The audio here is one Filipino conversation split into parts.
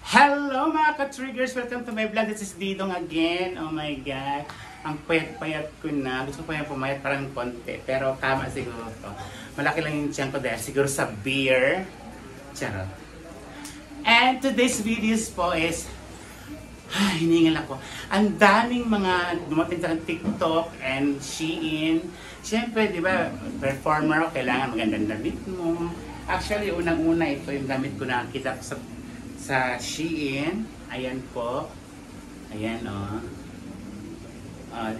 Hello mga ka-triggers! Welcome to my vlog. This is Didong again. Oh my God. Ang payat-payat ko na. Gusto ko yung pumayat parang konti. Pero tama siguro to. Malaki lang yung tiyan ko dahil siguro sa beer. Charot. And today's videos po is hiningal ako. Ang daming mga dumating sa TikTok and Shein. Siyempre, di ba, performer, kailangan magandang damit mo. Actually, unang-una ito yung damit ko na nakita ko sa Shein. Ayan po. Ayan o.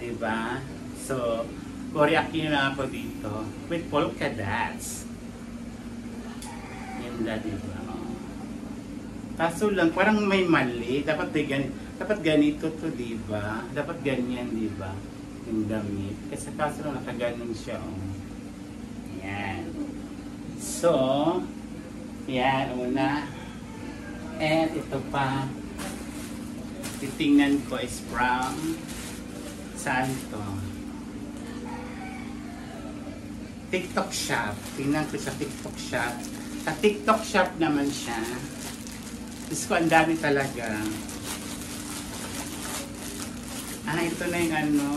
Diba? So, Koreakin na ako dito. With polka dots. Yan na, diba? Kaso lang, parang may mali. Dapat ganito to, diba? Dapat ganyan, diba? Yung damit. Kasi kaso lang, nakaganon siya, oh. Yan. So, yan, una. And ito pa, titingnan ko is from, saan to? TikTok shop. Tingnan ko sa TikTok shop. Sa TikTok shop naman siya. Diyos ko, ang dami talaga. Ito na yung ano.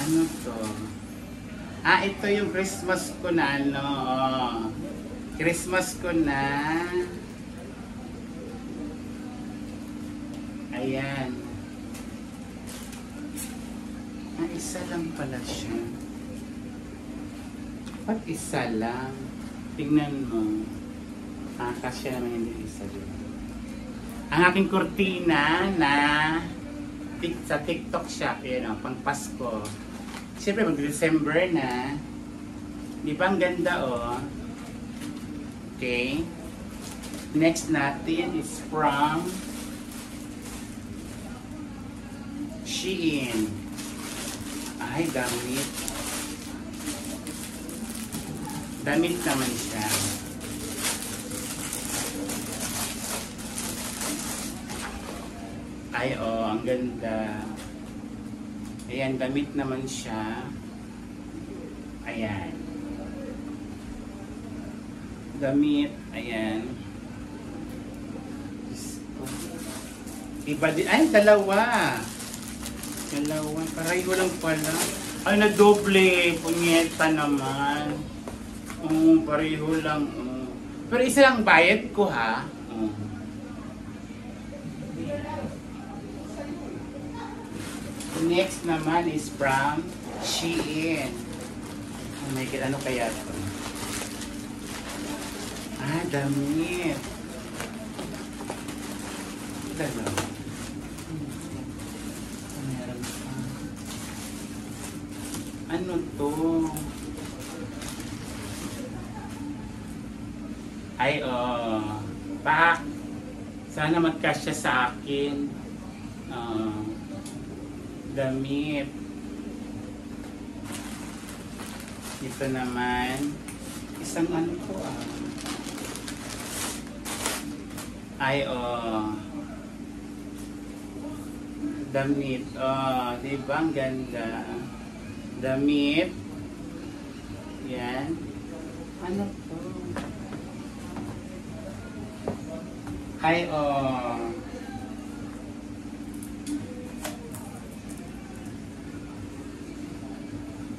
Ano to? Ito yung Christmas ko na ano. Christmas ko na. Ayan. Isa lang pala siya. Ba't isa lang? Tingnan mo. Kasya naman hindi isa din. Ang aking kurtina na sa TikTok shop. Yan o, pang Pasko. Siyempre, mag-December na. Di ba ang ganda, oh? Okay. Next natin is from Shein. Ay, damit. Damit naman siya. Ay, oh, ang ganda. Ayan, damit naman siya. Ayan. Damit, ayan. Iba din. Ay, dalawa. Dalawa. Pareho lang pala. Ay, na-doble. Punyeta naman. Pareho lang. Pero isa lang bayad ko, ha? Next naman is from Shein. Oh my God, ano kaya ito? Damit. Dalawa. Meron pa. Ano to? Ay, pak. Sana magkasya sa akin. Damit. Ito naman. Isang ano ko Ay, damit. Diba ang ganda? Damit. Yan. Ano to? Ay,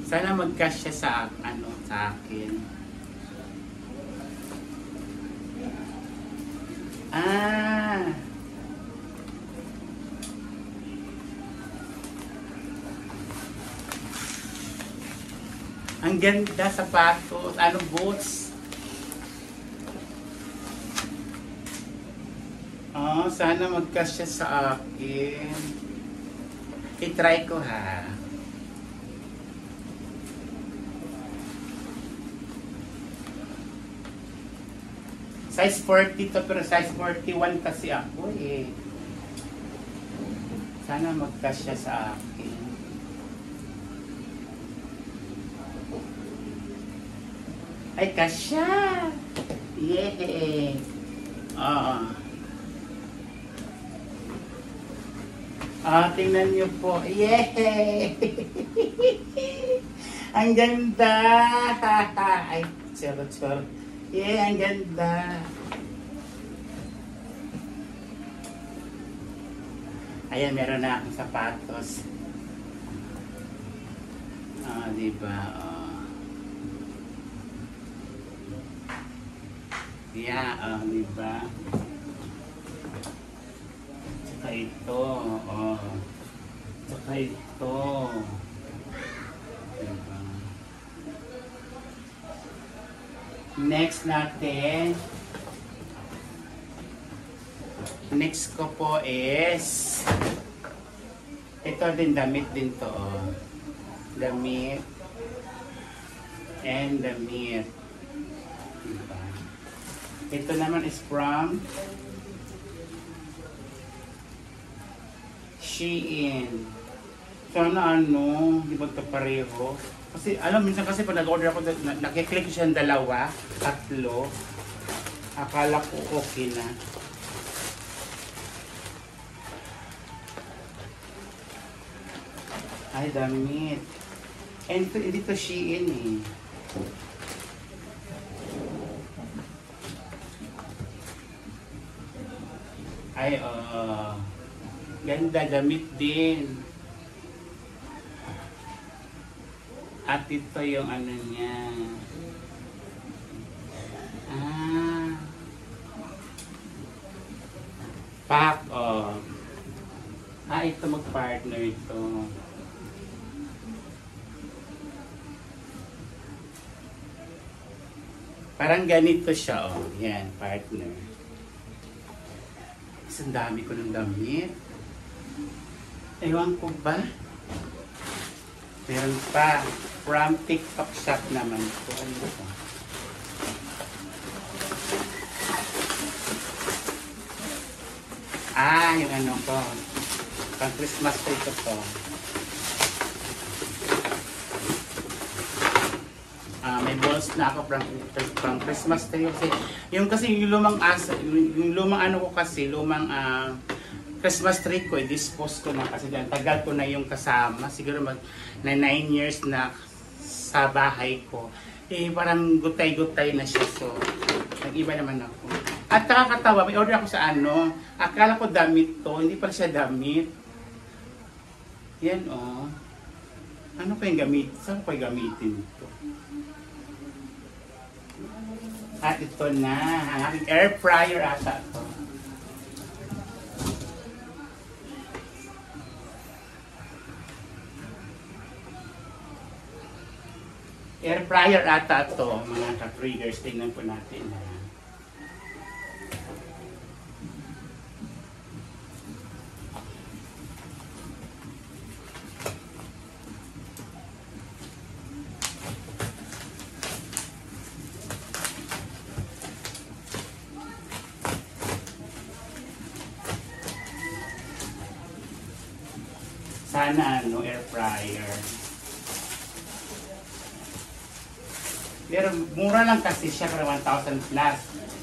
sana magkasya sa akin. Ang ganda, sapatos. Boots? Sana magkasya sa akin. I-try ko, ha. Size 40 to, pero size 41 kasi ako, eh. Sana magkasya sa akin. Ay, kasya! Yay! Tingnan niyo po. Yay! Ang ganda! Ay, charot. Yeah, ang ganda. Ayan, meron na akong sapatos. Diba? Yeah, diba? Tsaka ito, Tsaka ito. Diba? Next natin. Next ko po is ito din, damit din to. Damit and damit. Diba? Ito naman is from Shein. Sana di ba ito pareho? Kasi alam, minsan kasi pag nag-order ako, nakiklik siya ng dalawa, tatlo. Akala ko okay na. Ay, damit. And dito Shein eh. Ay, ganda, damit din. At ito yung ano niya. Pack, ito mag-partner ito. Parang ganito siya, Yan, partner. Isang dami ko ng damit. Ewan ko ba? Meron pa. From TikTok shop naman ko. Ano ito? Yung ano ko. Pang Christmas tree ko to. May balls na ako from Christmas tree kasi yung lumang ano ko kasi lumang Christmas tree ko i-dispose ko na kasi tagal ko na yung kasama, siguro na 9 years na sa bahay ko. Parang gutay-gutay na siya, so nag-iba naman ako. At nakakatawa, may order ako sa akala ko damit to, hindi pala siya damit. Yan ano pa yung gamit? Saan ko pa yung gamitin ito? At ito na, ang aking air fryer ata ito. Air fryer ata ito, mga ka-triggers. Tingnan po natin. Sana air fryer. Pero mura lang kasi siya, pero 1,000 plus.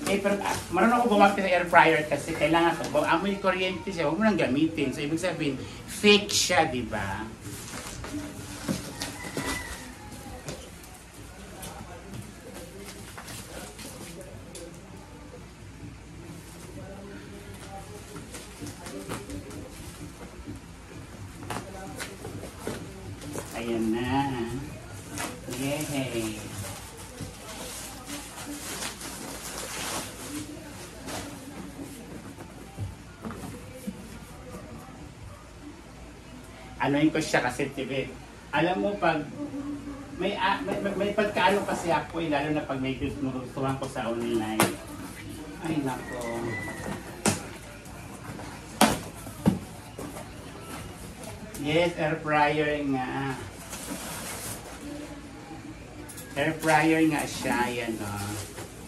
Pero marunong ako gumamit ng air fryer kasi kailangan ko, amoy kuryente siya, huwag mo nang gamitin. So ibig sabihin, fake siya, di ba? Ayan na. Yay! Anoin ko siya kasi tibi. Alam mo pag may pagkaano kasi ako lalo na pag may gustuhan ko sa online. Ay nako. Yes, air fryer nga. Air fryer nga siya, yan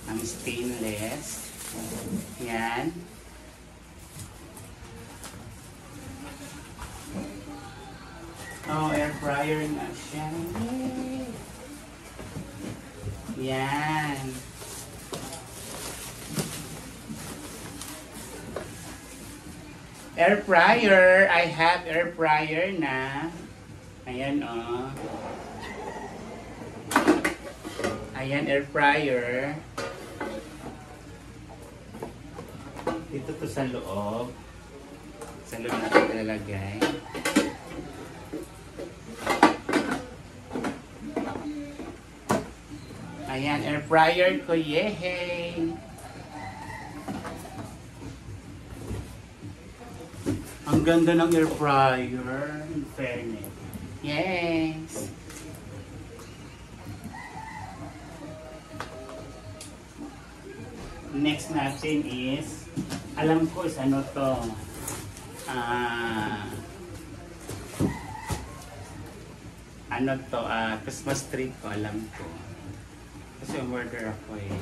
ang stainless. Yan. Air fryer nga siya. Yan. Air fryer. I have air fryer na. Ayan Ayan, air fryer. Dito to sa loob. Sa loob natin ilalagay. Ayan, air fryer ko. Yehey! Ang ganda ng air fryer. In fairness. Yes! Next natin is, alam ko is ano to, Christmas tree ko, alam ko. Kasi umorder ako eh.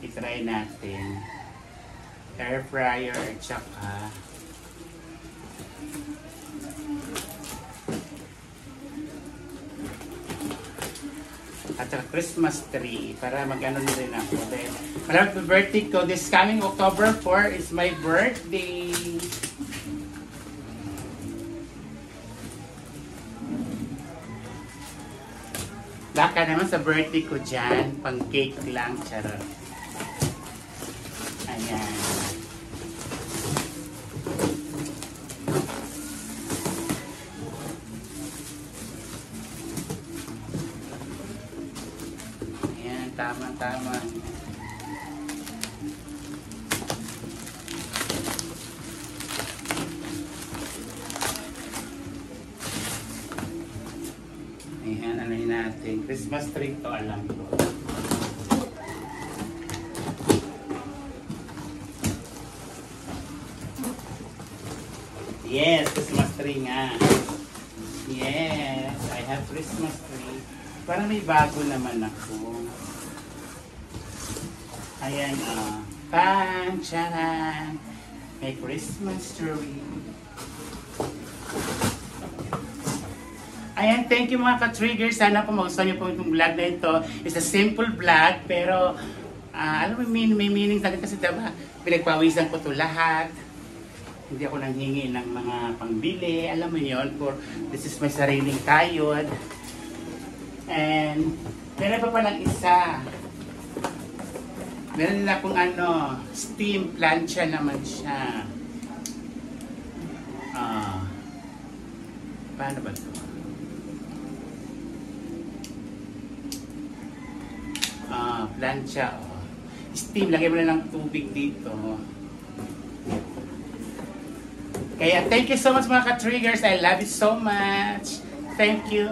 I-try natin. Air fryer, tsaka at saka Christmas tree para mag-ano na rin ako. Then, malamang birthday ko. This coming October 4 is my birthday. Baka naman sa birthday ko dyan, pang cake lang, charot. Ayan. Tama. Ayan, ano natin. Christmas tree to, alam ko. Yes, Christmas tree nga. Yes, I have Christmas tree. Parang may bago naman ako. Ayan, Charan! May Christmas tree. Ayan, thank you mga ka-triggers. Sana po magustuhan niyo po itong vlog na ito. It's a simple vlog, pero alam mo, may meaning talaga kasi diba, pinagpawisan ko to lahat. Hindi ako nanghingi ng mga pangbili. Alam mo yun, this is my sariling kayod. And, meron pa palang isa. Meron din akong steam plancha naman siya. Paano ba ito? Plancha. Steam, lagay mo na ng tubig dito. Kaya, thank you so much mga ka-triggers. I love you so much. Thank you.